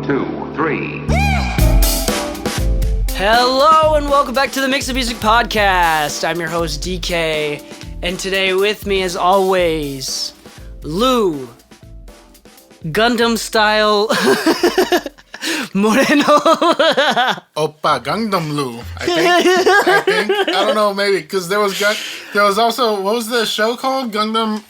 2, 3. Hello and welcome back to the Mix of Music Podcast. I'm your host, Dee Kei, and today with me, as always, Lu, Gundam style Moreno. Oppa Gangnam Lu, I think. I don't know, maybe, because there was also, what was the show called? Gundam,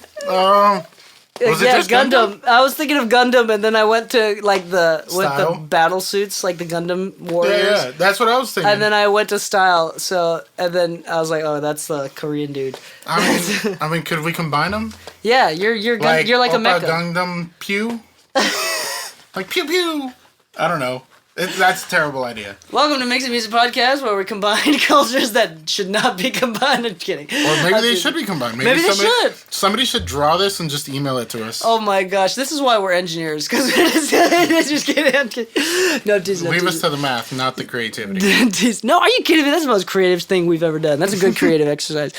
was it just Gundam? I was thinking of Gundam, and then I went to, like, with the battle suits, like the Gundam warriors. Yeah, that's what I was thinking. And then I went to Style, and then I was like, oh, that's the Korean dude. I mean, could we combine them? Yeah, you're like a Oppa mecha. Gangnam Pew? Like, pew pew! I don't know. That's a terrible idea. Welcome to Mix of Music Podcast, where we combine cultures that should not be combined. I'm kidding. Or maybe they should be combined. Maybe they should. Somebody should draw this and just email it to us. Oh my gosh, this is why we're engineers, because we're just kidding. I'm kidding. No, tease. Leave us to the math, not the creativity. No, are you kidding me? That's the most creative thing we've ever done. That's a good creative exercise.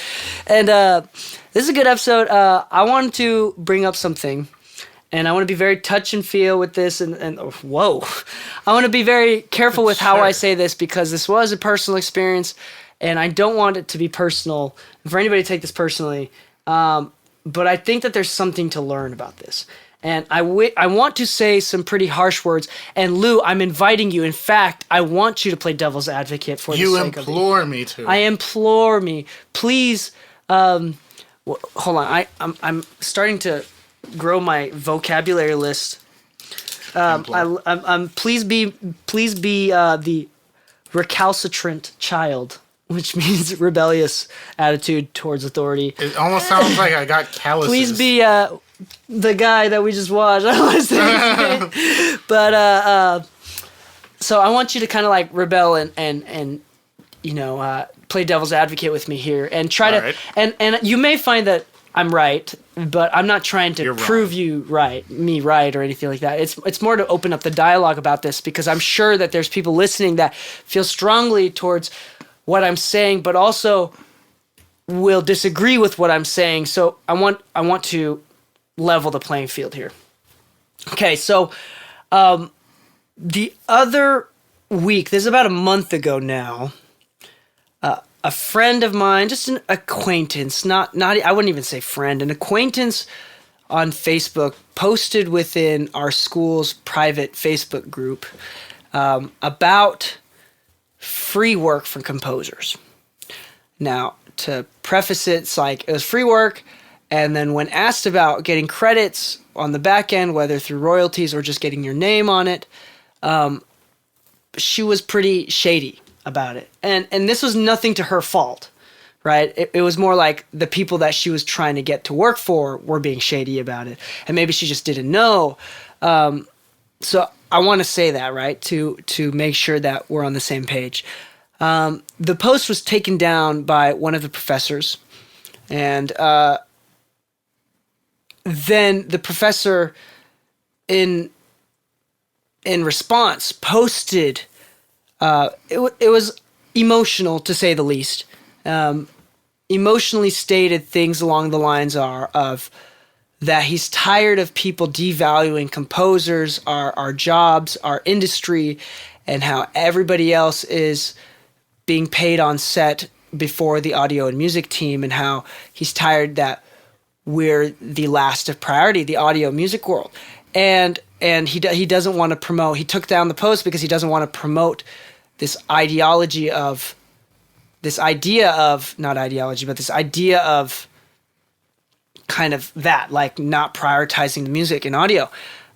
And this is a good episode. I wanted to bring up something. And I want to be very touch and feel with this, and whoa. I want to be very careful with how I say this, because this was a personal experience, and I don't want it to be personal, and for anybody to take this personally, but I think that there's something to learn about this. And I want to say some pretty harsh words, and Lu, I'm inviting you. In fact, I want you to play devil's advocate for the sake of it. You implore me to. I implore me. Please, hold on, I'm starting to grow my vocabulary list. Please be the recalcitrant child, which means rebellious attitude towards authority. It almost sounds like I got calluses. Please be the guy that we just watched. I don't want to say his name. But so I want you to kind of like rebel and play devil's advocate with me here and try to and you may find that I'm right, but I'm not trying to prove you me right, or anything like that. It's more to open up the dialogue about this, because I'm sure that there's people listening that feel strongly towards what I'm saying, but also will disagree with what I'm saying. So I want to level the playing field here. Okay, so the other week, this is about a month ago now, a friend of mine, just an acquaintance, not I wouldn't even say friend, an acquaintance on Facebook posted within our school's private Facebook group about free work for composers. Now, to preface it, it's like it was free work, and then when asked about getting credits on the back end, whether through royalties or just getting your name on it, she was pretty shady about it. And this was nothing to her fault, right? It was more like the people that she was trying to get to work for were being shady about it. And maybe she just didn't know. So I want to say that, right? To make sure that we're on the same page. The post was taken down by one of the professors. And then the professor in response posted. It was emotional, to say the least. Emotionally stated things along the lines of that he's tired of people devaluing composers, our jobs, our industry, and how everybody else is being paid on set before the audio and music team, and how he's tired that we're the last of priority, the audio music world. And he doesn't want to promote. He took down the post because he doesn't want to promote this idea of kind of that, like not prioritizing the music and audio,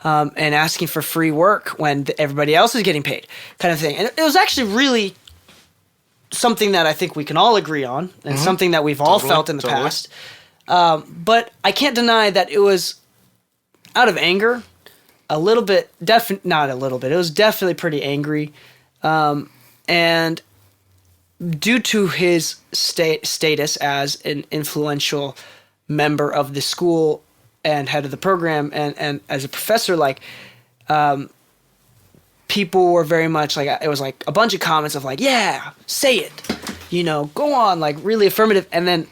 and asking for free work when everybody else is getting paid, kind of thing. And it was actually really something that I think we can all agree on, and something that we've all felt in the past. But I can't deny that it was out of anger, a little bit, not a little bit, it was definitely pretty angry. And due to his status as an influential member of the school and head of the program, and as a professor, like, people were very much like, it was like a bunch of comments of like, yeah, say it, go on, like really affirmative. And then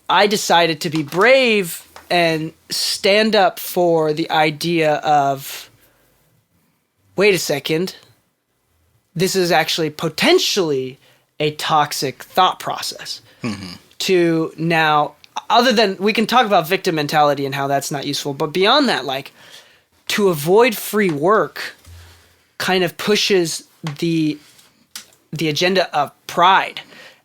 I decided to be brave and stand up for the idea of wait a second, this is actually potentially a toxic thought process. To now, other than, we can talk about victim mentality and how that's not useful, but beyond that, like, to avoid free work kind of pushes the agenda of pride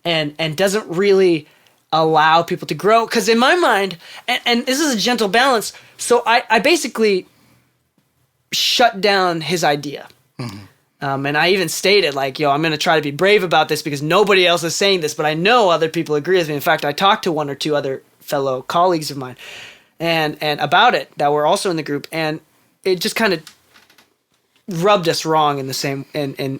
and doesn't really allow people to grow. Because in my mind, and this is a gentle balance, so I basically shut down his idea. And I even stated, like, I'm going to try to be brave about this because nobody else is saying this, but I know other people agree with me. In fact, I talked to one or two other fellow colleagues of mine and about it that were also in the group, and it just kind of rubbed us wrong in the same in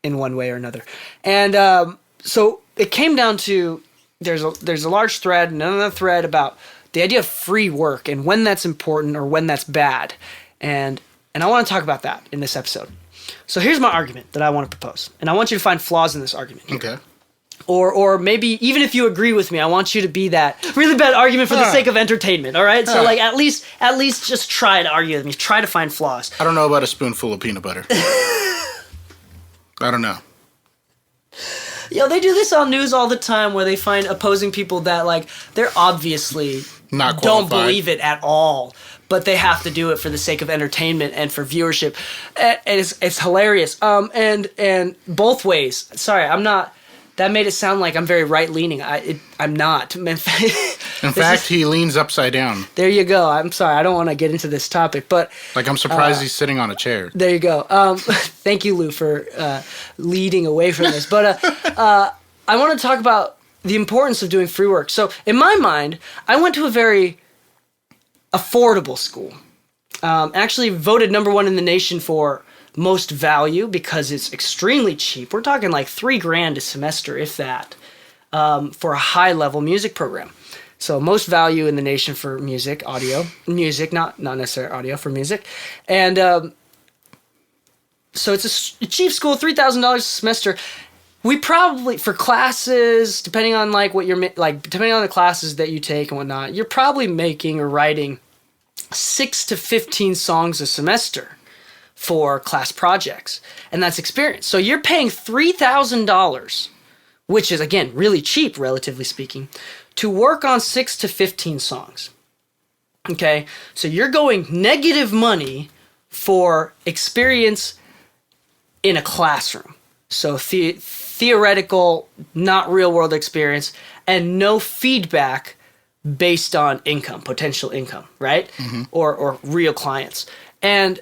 one way or another. And so it came down to there's a large thread and another thread about the idea of free work and when that's important or when that's bad, and I want to talk about that in this episode. So here's my argument that I want to propose, and I want you to find flaws in this argument. Okay. Or maybe even if you agree with me, I want you to be that really bad argument for the sake of entertainment. All right. So like at least just try to argue with me. Try to find flaws. I don't know about a spoonful of peanut butter. I don't know. They do this on news all the time where they find opposing people that, like, they're obviously not qualified. Don't believe it at all, but they have to do it for the sake of entertainment and for viewership. And it's hilarious. And both ways. Sorry, I'm not. That made it sound like I'm very right-leaning. I'm not. In fact, he leans upside down. There you go. I'm sorry. I don't want to get into this topic, but... Like, I'm surprised he's sitting on a chair. There you go. Thank you, Lou, for leading away from this. But I want to talk about the importance of doing free work. So, in my mind, I went to a very affordable school. Actually voted #1 in the nation for most value because it's extremely cheap. We're talking like $3,000 a semester, if that, for a high-level music program. So most value in the nation for music, audio, music, not necessarily audio, for music. And so it's a cheap school, $3,000 a semester. We probably, for classes, depending on like what you're like, depending on the classes that you take and whatnot, you're probably making or writing 6 to 15 songs a semester for class projects, and that's experience. So you're paying $3,000, which is, again, really cheap, relatively speaking, to work on 6 to 15 songs. Okay? So you're going negative money for experience in a classroom. So theoretical, not real-world experience, and no feedback based on income, potential income, right? Or real clients. And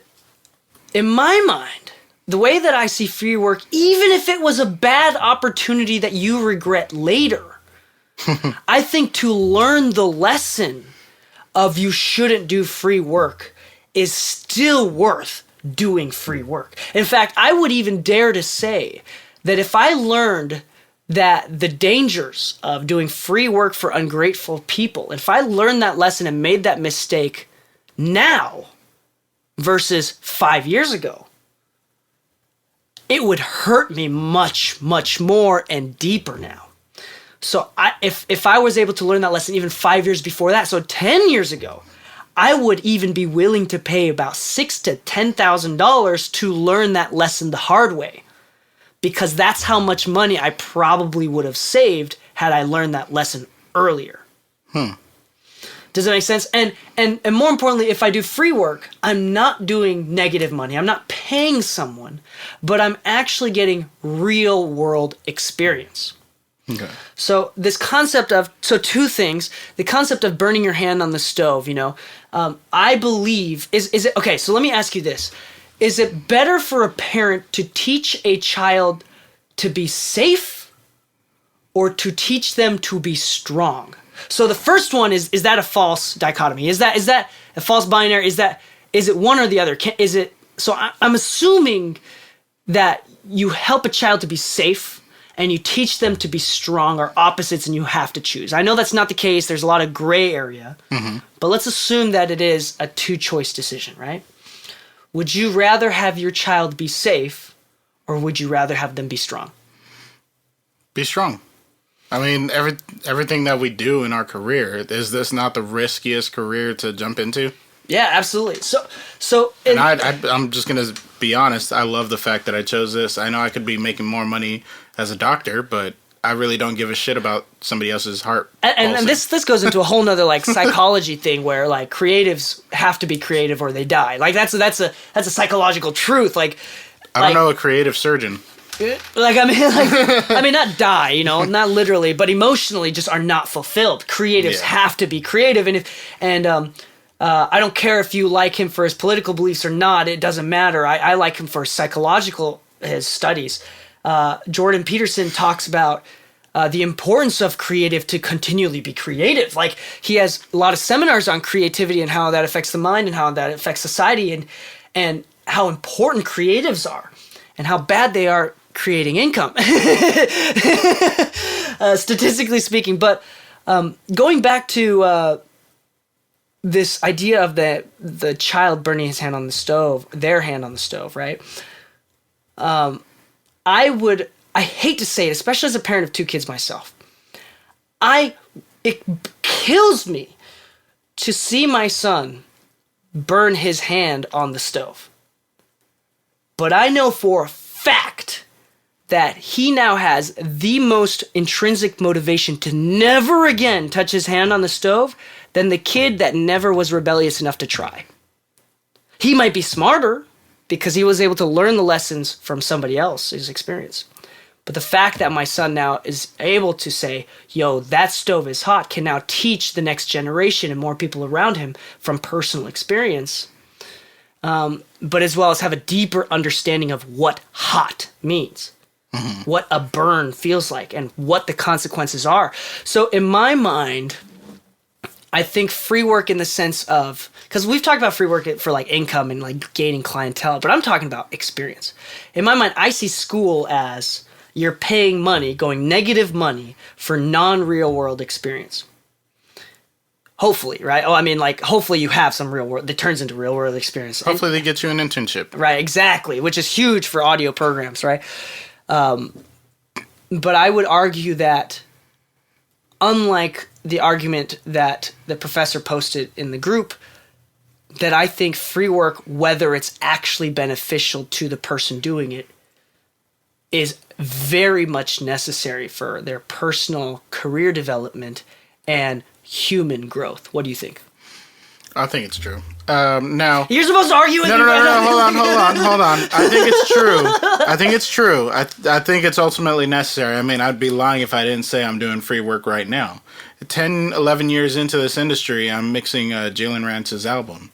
in my mind, the way that I see free work, even if it was a bad opportunity that you regret later, I think to learn the lesson of you shouldn't do free work is still worth doing free work. In fact, I would even dare to say that if I learned that the dangers of doing free work for ungrateful people, if I learned that lesson and made that mistake now versus 5 years ago, it would hurt me much, much more and deeper now. So if I was able to learn that lesson even 5 years before that, so 10 years ago, I would even be willing to pay about $6,000 to $10,000 to learn that lesson the hard way, because that's how much money I probably would have saved had I learned that lesson earlier. Does that make sense? And more importantly, if I do free work, I'm not doing negative money. I'm not paying someone, but I'm actually getting real world experience. Okay. So this concept of, so two things, the concept of burning your hand on the stove, I believe, is it, okay, so let me ask you this. Is it better for a parent to teach a child to be safe or to teach them to be strong? So the first one is that a false dichotomy? Is that a false binary? Is it one or the other? I'm assuming that you help a child to be safe and you teach them to be strong are opposites and you have to choose. I know that's not the case. There's a lot of gray area, but let's assume that it is a two-choice decision, right? Would you rather have your child be safe or would you rather have them be strong? Be strong. I mean, everything that we do in our career, is this not the riskiest career to jump into? Yeah, absolutely. So, and I'm just gonna be honest, I love the fact that I chose this. I know I could be making more money as a doctor, but I really don't give a shit about somebody else's heart. And this goes into a whole nother like psychology thing where like creatives have to be creative or they die. Like that's a psychological truth. Like I don't know a creative surgeon. Like I mean, not die, you know, not literally, but emotionally, just are not fulfilled. Creatives have to be creative, and I don't care if you like him for his political beliefs or not. It doesn't matter. I like him for his studies. Jordan Peterson talks about the importance of creative to continually be creative. Like he has a lot of seminars on creativity and how that affects the mind and how that affects society and how important creatives are and how bad they are creating income, statistically speaking. But going back to this idea of the child burning his hand on the stove, their hand on the stove, right? I hate to say it, especially as a parent of 2 kids myself. It kills me to see my son burn his hand on the stove. But I know for a fact that he now has the most intrinsic motivation to never again touch his hand on the stove than the kid that never was rebellious enough to try. He might be smarter because he was able to learn the lessons from somebody else's experience. But the fact that my son now is able to say, yo, that stove is hot, can now teach the next generation and more people around him from personal experience, but as well as have a deeper understanding of what hot means. What a burn feels like and what the consequences are. So in my mind, I think free work in the sense of, because we've talked about free work for like income and like gaining clientele, but I'm talking about experience. In my mind, I see school as you're paying money, going negative money for non-real world experience. Hopefully, right? Oh, I mean, like, hopefully you have some real world that turns into real world experience. Hopefully they get you an internship. Right, exactly, which is huge for audio programs, right? But I would argue that, unlike the argument that the professor posted in the group, that I think free work, whether it's actually beneficial to the person doing it, is very much necessary for their personal career development and human growth. What do you think? I think it's true. Now you're supposed to argue with No. Hold on. I think it's true. I think it's ultimately necessary. I mean, I'd be lying if I didn't say I'm doing free work right now. 10, 11 years into this industry, I'm mixing Jalen Rance's album.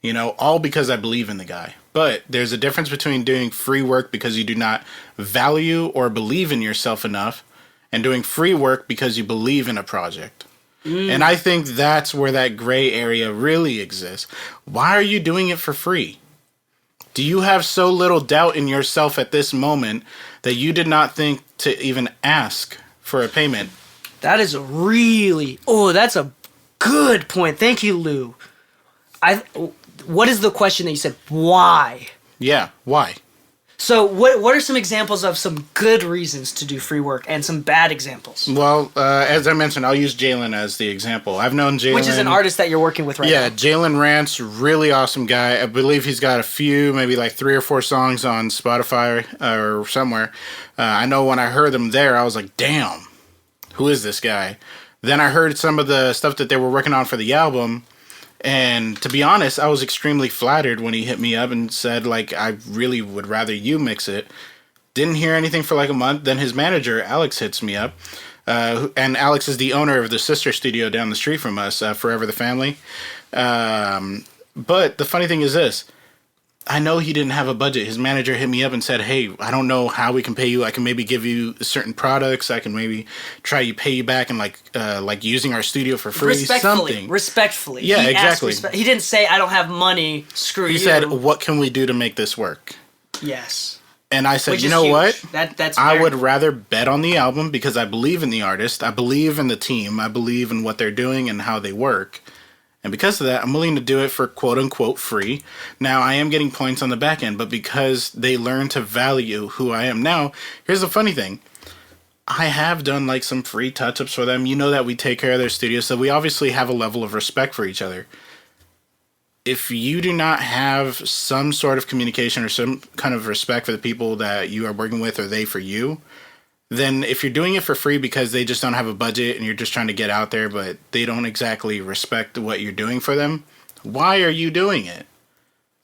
You know, all because I believe in the guy. But there's a difference between doing free work because you do not value or believe in yourself enough and doing free work because you believe in a project. And I think that's where that gray area really exists. Why are you doing it for free? Do you have so little doubt in yourself at this moment that you did not think to even ask for a payment? That is that's a good point. Thank you, Lou. What is the question that you said? Why? Yeah, why? So what are some examples of some good reasons to do free work and some bad examples? Well, as I mentioned, I'll use Jalen as the example. I've known Jalen... Which is an artist that you're working with right now. Yeah, Jalen Rance, really awesome guy. I believe he's got a few, maybe like 3 or 4 songs on Spotify or somewhere. I know when I heard them there, I was like, damn, who is this guy? Then I heard some of the stuff that they were working on for the album. And to be honest, I was extremely flattered when he hit me up and said, like, I really would rather you mix it. Didn't hear anything for like a month. Then his manager, Alex, hits me up. And Alex is the owner of the sister studio down the street from us, Forever the Family. But the funny thing is this. I know he didn't have a budget. His manager hit me up and said, hey, I don't know how we can pay you. I can maybe give you certain products. I can maybe try to pay you back and like using our studio for free. Respectfully. Yeah, exactly. He didn't say, I don't have money, screw you. He said, what can we do to make this work? Yes. And I said, you know what? I would rather bet on the album because I believe in the artist. I believe in the team. I believe in what they're doing and how they work. And because of that, I'm willing to do it for quote-unquote free. Now, I am getting points on the back end, but because they learn to value who I am now, here's the funny thing. I have done like some free touch-ups for them. You know that we take care of their studio, so we obviously have a level of respect for each other. if you do not have some sort of communication or some kind of respect for the people that you are working with or they for you, then if you're doing it for free because they just don't have a budget and you're just trying to get out there, but they don't exactly respect what you're doing for them, why are you doing it?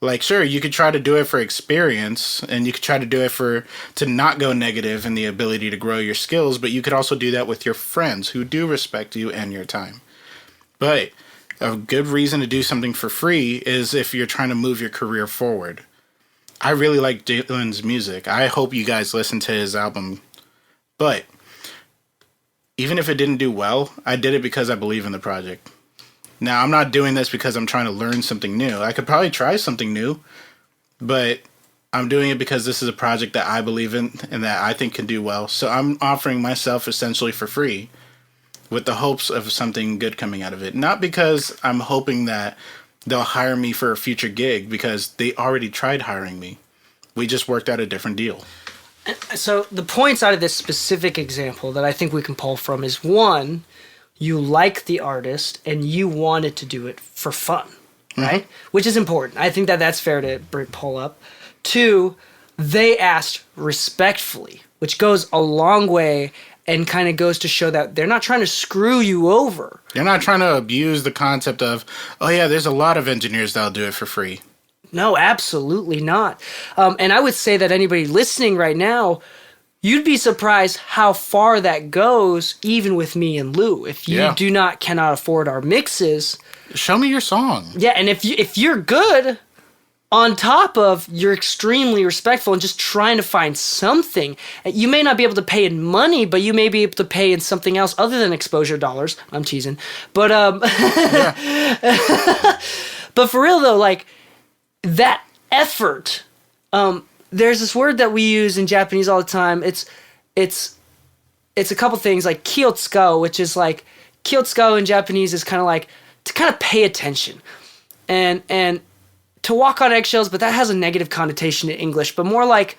Like, sure, you could try to do it for experience and you could try to do it to not go negative in the ability to grow your skills, but you could also do that with your friends who do respect you and your time. But a good reason to do something for free is if you're trying to move your career forward. I really like Dylan's music. I hope you guys listen to his album. But even if it didn't do well, I did it because I believe in the project. Now, I'm not doing this because I'm trying to learn something new. I could probably try something new, but I'm doing it because this is a project that I believe in and that I think can do well. So I'm offering myself essentially for free with the hopes of something good coming out of it. Not because I'm hoping that they'll hire me for a future gig, because they already tried hiring me. We just worked out a different deal. So the points out of this specific example that I think we can pull from is, one, you like the artist and you wanted to do it for fun, right? Mm-hmm. Which is important. I think that that's fair to pull up. Two, they asked respectfully, which goes a long way and kind of goes to show that they're not trying to screw you over. They're not trying to abuse the concept of, oh yeah, there's a lot of engineers that'll do it for free. No, absolutely not. And I would say that anybody listening right now, you'd be surprised how far that goes, even with me and Lou. If you cannot afford our mixes, show me your song. Yeah, and if you're good, on top of you're extremely respectful and just trying to find something, you may not be able to pay in money, but you may be able to pay in something else other than exposure dollars. I'm teasing, but but for real though, like that effort. There's this word that we use in Japanese all the time. It's a couple things like kyotsuka, which is like kyotsuka in Japanese is kind of like to kind of pay attention and to walk on eggshells, but that has a negative connotation in English, but more like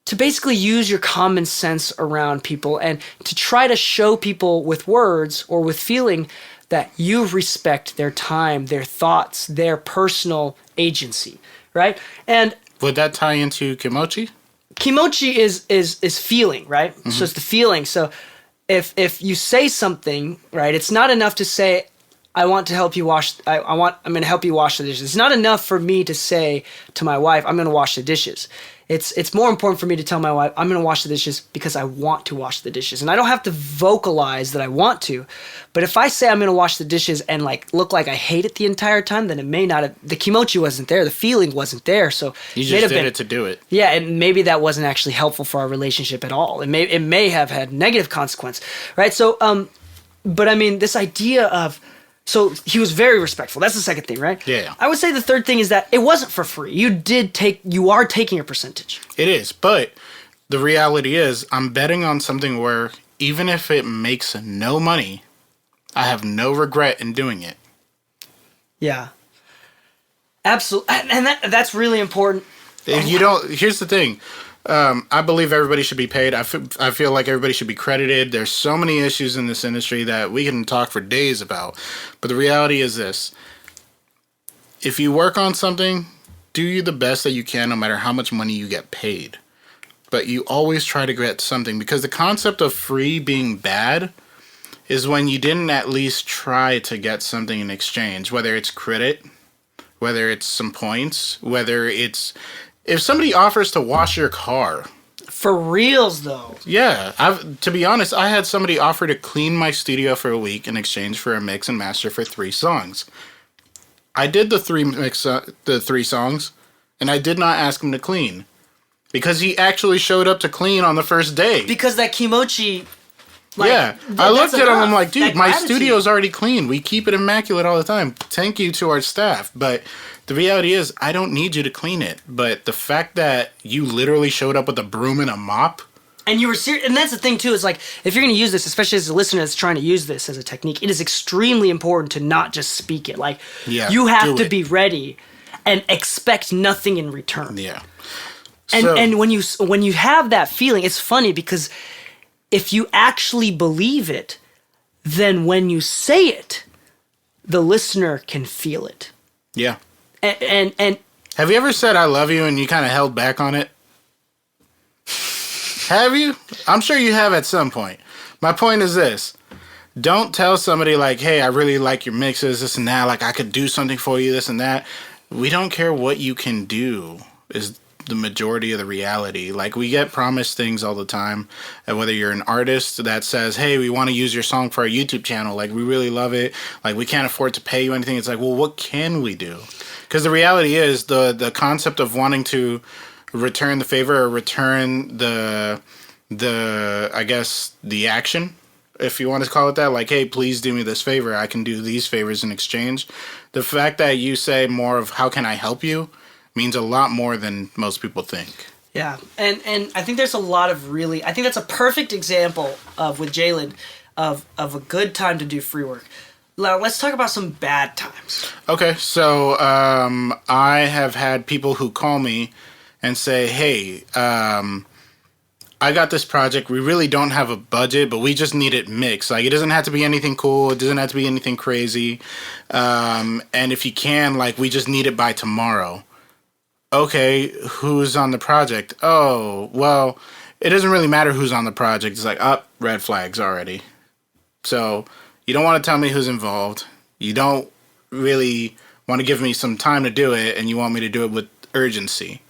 to basically use your common sense around people and to try to show people with words or with feeling that you respect their time, their thoughts, their personal agency, right? And would that tie into kimochi? Kimochi is feeling, right? Mm-hmm. So it's the feeling. So if you say something, right, it's not enough to say, I'm going to help you wash the dishes. It's not enough for me to say to my wife, I'm going to wash the dishes. It's more important for me to tell my wife, I'm going to wash the dishes because I want to wash the dishes. And I don't have to vocalize that I want to. But if I say I'm going to wash the dishes and like look like I hate it the entire time, then it may not have, the kimochi wasn't there, the feeling wasn't there. So you just did it to do it. Yeah, and maybe that wasn't actually helpful for our relationship at all. It may have had negative consequence, right? So, but I mean, this idea of, so he was very respectful. That's the second thing, right? Yeah. I would say the third thing is that it wasn't for free. You are taking a percentage. It is, but the reality is I'm betting on something where even if it makes no money, I have no regret in doing it. Yeah. Absolutely. And that's really important. Here's the thing. I believe everybody should be paid. I feel like everybody should be credited. There's so many issues in this industry that we can talk for days about. But the reality is this. If you work on something, do you the best that you can no matter how much money you get paid. But you always try to get something, because the concept of free being bad is when you didn't at least try to get something in exchange, whether it's credit, whether it's some points, whether it's... If somebody offers to wash your car... For reals, though. Yeah. To be honest, I had somebody offer to clean my studio for a week in exchange for a mix and master for 3 songs. I did the 3 songs, and I did not ask him to clean. Because he actually showed up to clean on the first day. Because that kimochi... I looked at him, I'm like, dude, my studio's already clean. We keep it immaculate all the time. Thank you to our staff. But the reality is, I don't need you to clean it. But the fact that you literally showed up with a broom and a mop... And you were serious, and that's the thing too, is like, if you're going to use this, especially as a listener that's trying to use this as a technique, it is extremely important to not just speak it. Like, you have to be ready and expect nothing in return. Yeah. And when you have that feeling, it's funny because... If you actually believe it, then when you say it, the listener can feel it. Yeah. And have you ever said I love you and you kind of held back on it? Have you? I'm sure you have at some point. My point is this. Don't tell somebody like, hey, I really like your mixes, this and that. Like, I could do something for you, this and that. We don't care what you can do is the majority of the reality. Like, we get promised things all the time. And whether you're an artist that says, hey, we want to use your song for our YouTube channel. Like, we really love it. Like, we can't afford to pay you anything. It's like, well, what can we do? Because the reality is the concept of wanting to return the favor or return the I guess, the action, if you want to call it that, like, hey, please do me this favor. I can do these favors in exchange. The fact that you say more of how can I help you means a lot more than most people think. Yeah, and I think there's a lot of really, I think that's a perfect example of, with Jalen, of a good time to do free work. Now, let's talk about some bad times. Okay, so I have had people who call me and say, hey, I got this project. We really don't have a budget, but we just need it mixed. Like, it doesn't have to be anything cool. It doesn't have to be anything crazy. And if you can, like, we just need it by tomorrow. Okay, who's on the project? Oh, well, it doesn't really matter who's on the project. It's like, red flags already. So you don't want to tell me who's involved. You don't really want to give me some time to do it, and you want me to do it with urgency.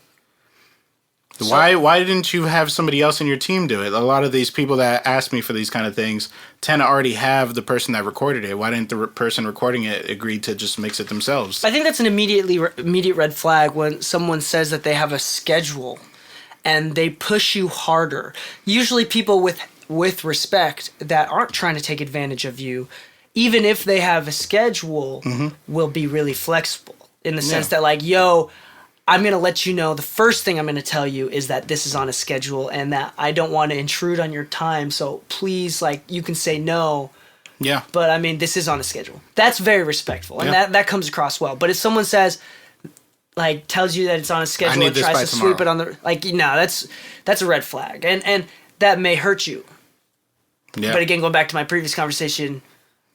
So, why didn't you have somebody else in your team do it? A lot of these people that ask me for these kind of things tend to already have the person that recorded it. Why didn't the person recording it agree to just mix it themselves? I think that's an immediate red flag when someone says that they have a schedule and they push you harder. Usually people with respect that aren't trying to take advantage of you, even if they have a schedule, will be really flexible in the sense that, like, yo, I'm going to let you know, the first thing I'm going to tell you is that this is on a schedule and that I don't want to intrude on your time. So please, like, you can say no. Yeah. But I mean, this is on a schedule. That's very respectful. And that comes across well. But if someone says, like, tells you that it's on a schedule and tries to sweep it on the, like, no, that's a red flag. And that may hurt you. Yeah. But again, going back to my previous conversation,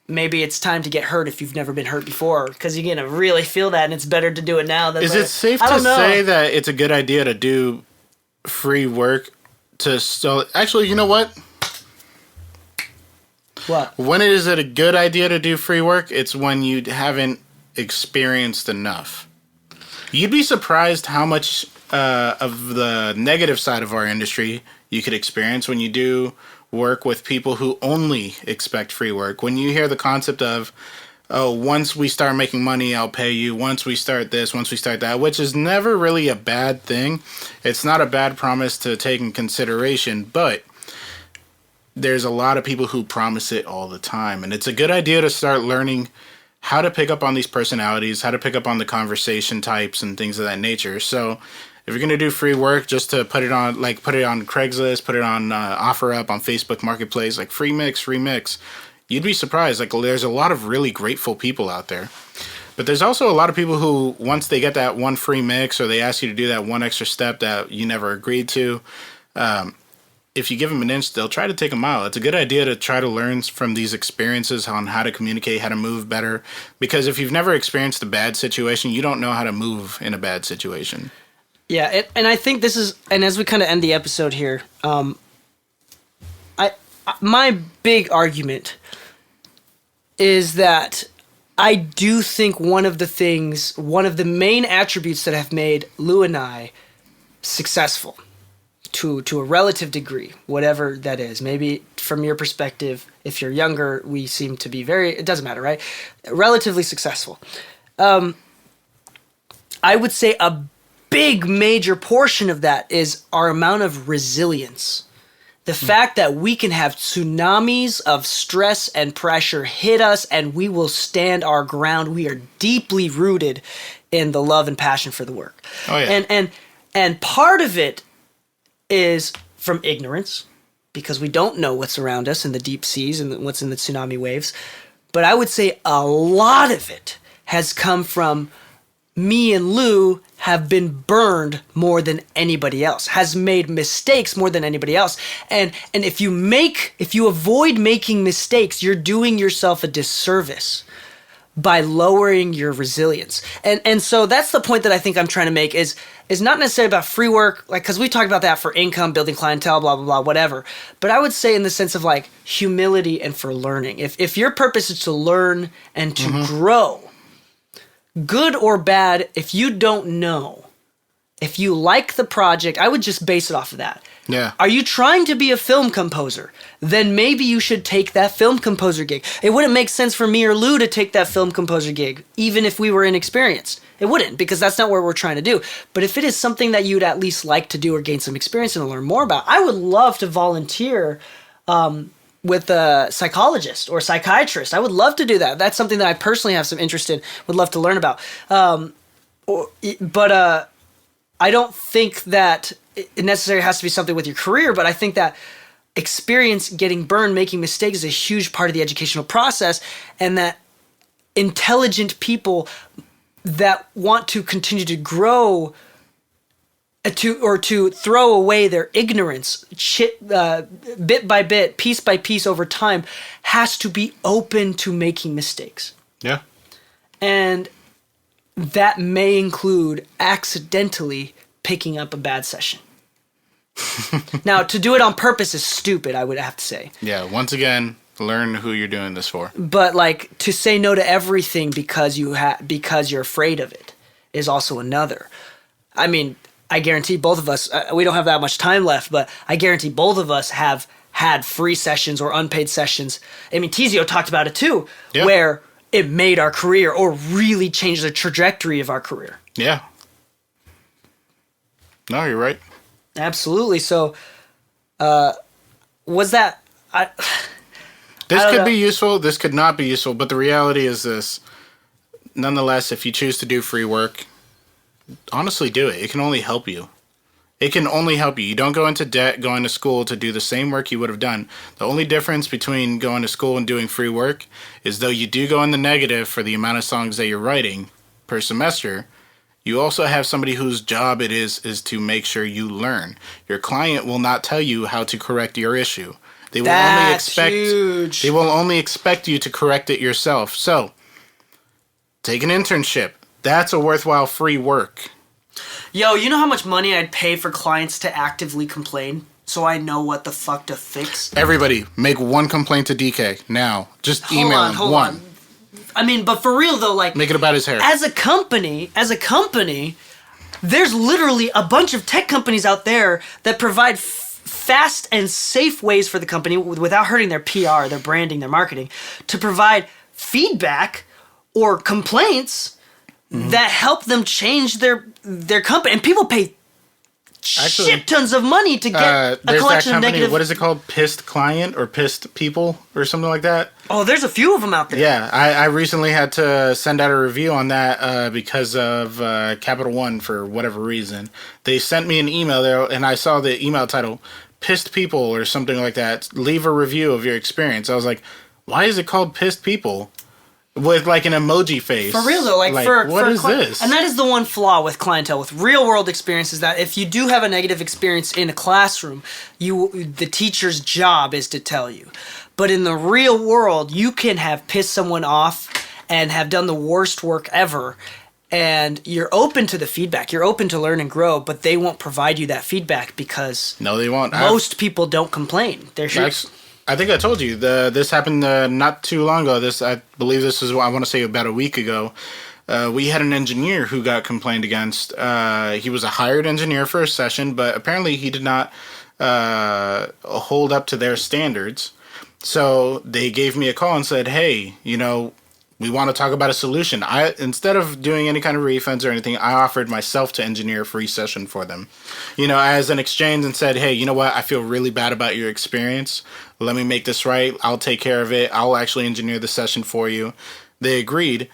maybe it's time to get hurt if you've never been hurt before, because you're going to really feel that, and it's better to do it now than later. Is it safe to say that it's a good idea to do free work to still... Actually, you know what? What? When is it a good idea to do free work? It's when you haven't experienced enough. You'd be surprised how much of the negative side of our industry you could experience when you do work with people who only expect free work. When you hear the concept of, oh, once we start making money, I'll pay you. Once we start this, once we start that, which is never really a bad thing. It's not a bad promise to take in consideration, but there's a lot of people who promise it all the time. And it's a good idea to start learning how to pick up on these personalities, how to pick up on the conversation types and things of that nature. So if you're going to do free work, just to put it on Craigslist, put it on OfferUp, on Facebook Marketplace, like free mix, you'd be surprised. Like, there's a lot of really grateful people out there. But there's also a lot of people who, once they get that one free mix or they ask you to do that one extra step that you never agreed to, if you give them an inch, they'll try to take a mile. It's a good idea to try to learn from these experiences on how to communicate, how to move better. Because if you've never experienced a bad situation, you don't know how to move in a bad situation. Yeah, and I think this is, and as we kind of end the episode here, my big argument is that I do think one of the main attributes that have made Lu and I successful to a relative degree, whatever that is. Maybe from your perspective, if you're younger, we seem to be it doesn't matter, right? Relatively successful. I would say a big major portion of that is our amount of resilience. The fact that we can have tsunamis of stress and pressure hit us and we will stand our ground. We are deeply rooted in the love and passion for the work. Oh, yeah. And part of it is from ignorance, because we don't know what's around us in the deep seas and what's in the tsunami waves. But I would say a lot of it has come from me and Lu have been burned more than anybody else, has made mistakes more than anybody else. And if you avoid making mistakes, you're doing yourself a disservice by lowering your resilience. And so that's the point that I think I'm trying to make is not necessarily about free work, like, because we talked about that for income, building clientele, blah, blah, blah, whatever. But I would say in the sense of like humility and for learning. If your purpose is to learn and to grow, good or bad, if you don't know, if you like the project, I would just base it off of that. Yeah. Are you trying to be a film composer? Then maybe you should take that film composer gig. It wouldn't make sense for me or Lou to take that film composer gig, even if we were inexperienced. It wouldn't, because that's not what we're trying to do. But if it is something that you'd at least like to do or gain some experience and learn more about, I would love to volunteer with a psychologist or psychiatrist. I would love to do that. That's something that I personally have some interest in, would love to learn about. But I don't think that it necessarily has to be something with your career, but I think that experience, getting burned, making mistakes is a huge part of the educational process, and that intelligent people that want to continue to grow to throw away their ignorance bit by bit, piece by piece over time, has to be open to making mistakes. Yeah. And that may include accidentally picking up a bad session. Now, to do it on purpose is stupid, I would have to say. Yeah, once again, learn who you're doing this for. But like to say no to everything because you're afraid of it is also another. I mean, I guarantee both of us, we don't have that much time left, but I guarantee both of us have had free sessions or unpaid sessions. I mean, Tizio talked about it too, where it made our career or really changed the trajectory of our career. Yeah. No, you're right. Absolutely. So, was that... This could be useful, this could not be useful, but the reality is this. Nonetheless, if you choose to do free work, honestly do it. It can only help you. It can only help you. You don't go into debt going to school to do the same work you would have done. The only difference between going to school and doing free work is though you do go in the negative for the amount of songs that you're writing per semester, you also have somebody whose job it is to make sure you learn. Your client will not tell you how to correct your issue. They will huge. They will only expect you to correct it yourself. So, take an internship. That's a worthwhile free work. Yo, you know how much money I'd pay for clients to actively complain so I know what the fuck to fix? Everybody, make one complaint to Dee Kei now. Just email him. Hold on. I mean, but for real though, like... Make it about his hair. As a company, there's literally a bunch of tech companies out there that provide fast and safe ways for the company without hurting their PR, their branding, their marketing, to provide feedback or complaints that help them change their company. And people pay shit tons of money to get a collection of negative... What is it called? Pissed Client or Pissed People or something like that? Oh, there's a few of them out there. Yeah, I recently had to send out a review on that because of Capital One for whatever reason. They sent me an email there, and I saw the email title, Pissed People or something like that. Leave a review of your experience. I was like, why is it called Pissed People? With like an emoji face. For real though, what is this? And that is the one flaw with clientele, with real world experience, is that if you do have a negative experience in a classroom, the teacher's job is to tell you. But in the real world, you can have pissed someone off and have done the worst work ever, and you're open to the feedback. You're open to learn and grow, but they won't provide you that feedback because no, they won't. Most people don't complain. I think I told you this happened not too long ago. I believe this was I want to say about a week ago. We had an engineer who got complained against. He was a hired engineer for a session, but apparently he did not hold up to their standards. So they gave me a call and said, "Hey, we want to talk about a solution." Instead of doing any kind of refunds or anything, I offered myself to engineer a free session for them, as an exchange, and said, "Hey, you know what? I feel really bad about your experience. Let me make this right. I'll take care of it. I'll actually engineer the session for you." They agreed,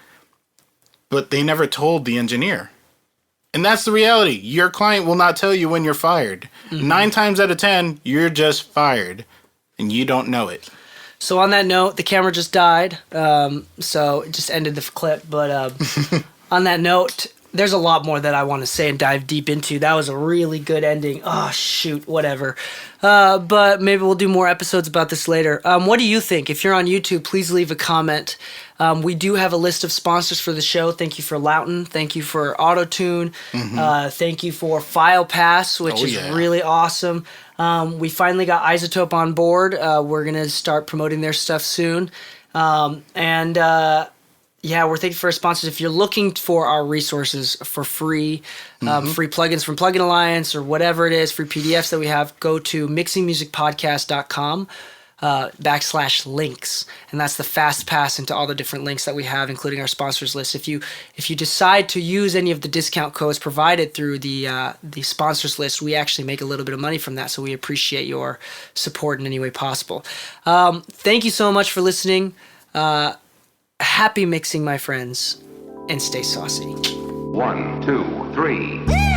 but they never told the engineer. And that's the reality. Your client will not tell you when you're fired. 9 times out of 10, you're just fired, and you don't know it. So on that note, the camera just died, so it just ended the clip. But on that note, there's a lot more that I want to say and dive deep into. That was a really good ending. Oh, shoot, whatever. But maybe we'll do more episodes about this later. What do you think? If you're on YouTube, please leave a comment. We do have a list of sponsors for the show. Thank you for Loughton. Thank you for Autotune. Thank you for File Pass, which is really awesome. We finally got Isotope on board. We're going to start promoting their stuff soon. Yeah, we're thanking for our sponsors. If you're looking for our resources for free, free plugins from Plugin Alliance or whatever it is, free PDFs that we have, go to mixingmusicpodcast.com /links. And that's the fast pass into all the different links that we have, including our sponsors list. If you decide to use any of the discount codes provided through the sponsors list, we actually make a little bit of money from that. So we appreciate your support in any way possible. Thank you so much for listening. Happy mixing, my friends, and stay saucy. 1, 2, 3.